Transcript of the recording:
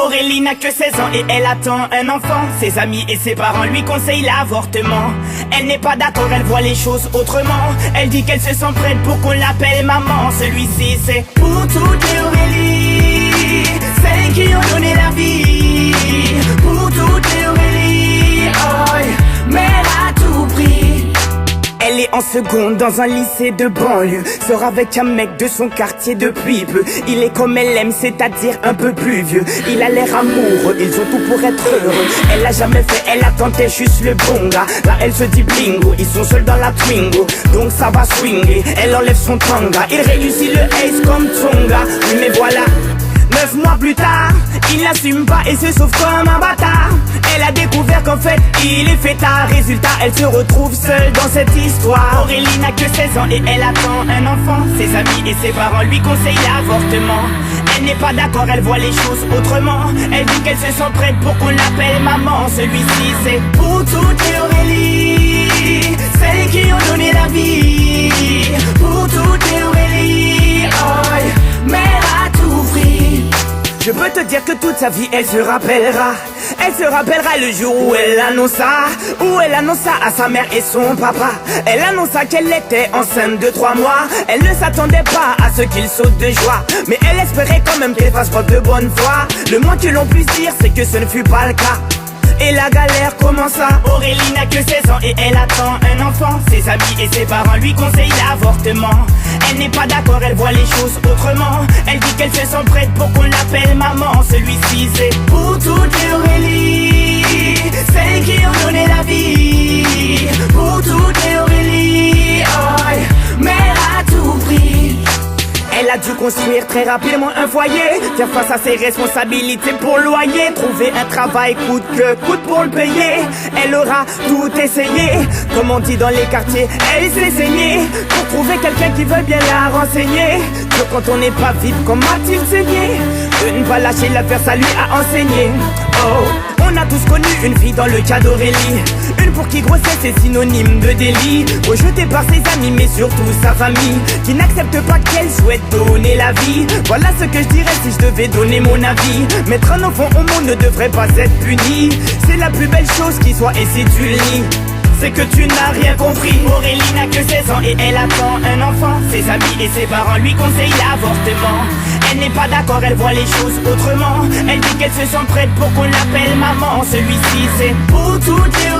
Aurélie n'a que 16 ans et elle attend un enfant. Ses amis et ses parents lui conseillent l'avortement. Elle n'est pas d'accord, elle voit les choses autrement. Elle dit qu'elle se sent prête pour qu'on l'appelle maman. Celui-ci c'est pour toutes les Aurélie, celles qui ont donné la vie. Pour toutes les Aurélie, oh, mais elle a tout pris. Elle est en seconde dans un lycée de banlieue. Sort avec un mec de son quartier depuis peu. Il est comme elle aime, c'est-à-dire un peu plus vieux. Il a l'air amoureux, ils ont tout pour être heureux. Elle a jamais fait, elle a tenté juste le bon gars. Là elle se dit bingo, ils sont seuls dans la Twingo. Donc ça va swinguer, elle enlève son tanga. Il réussit le ace comme Tonga. Oui mais voilà, 9 mois plus tard, il n'assume pas et se sauve comme un bâtard. Elle a découvert qu'en fait, il est fêtard. Résultat, elle se retrouve seule dans cette histoire. Aurélie n'a que 16 ans et elle attend un enfant. Ses amis et ses parents lui conseillent l'avortement. Elle n'est pas d'accord, elle voit les choses autrement. Elle dit qu'elle se sent prête pour qu'on l'appelle maman. Celui-ci c'est pour toutes les Aurélie, celles qui ont donné la vie. Pour toutes les Aurélie, oh, mais elle a tout pris. Je peux te dire que toute sa vie elle se rappellera. Elle se rappellera le jour où elle annonça à sa mère et son papa. Elle annonça qu'elle était enceinte de 3 mois. Elle ne s'attendait pas à ce qu'il saute de joie, mais elle espérait quand même qu'elle fasse preuve de bonne foi. Le moins que l'on puisse dire c'est que ce ne fut pas le cas. Et la galère commença. Aurélie n'a que 16 ans et elle attend un enfant. Ses amis et ses parents lui conseillent l'avortement. Elle n'est pas d'accord, elle voit les choses autrement. Elle dit qu'elle se sent prête pour qu'on l'appelle maman. Celui-ci c'est pour toutes les Aurélie, celles qui ont donné la vie. Pour toutes les Aurélie, oh, mais elle a tout pris. Elle a dû construire très rapidement un foyer, faire face à ses responsabilités pour le loyer, trouver un travail coûte que coûte pour le payer. Elle aura tout essayé, comme on dit dans les quartiers, elle s'est saignée pour trouver quelqu'un qui veut bien la renseigner. Dur quand on n'est pas vite, comme a-t-il saigné? De ne pas lâcher l'affaire, ça lui a enseigné. Oh, on a tous connu une fille dans le cas d'Aurélie, une pour qui grossesse est synonyme de délit, rejetée par ses amis mais surtout sa famille, qui n'accepte pas qu'elle souhaite donner la vie. Voilà ce que je dirais si je devais donner mon avis. Mettre un enfant au monde ne devrait pas être puni. C'est la plus belle chose qui soit, et si tu le nies, c'est que tu n'as rien compris. Aurélie n'a que 16 ans et elle attend un enfant. Ses amis et ses parents lui conseillent l'avortement. Elle n'est pas d'accord, elle voit les choses autrement. Elle dit qu'elle se sent prête pour qu'on l'appelle maman. Celui-ci c'est pour toutes les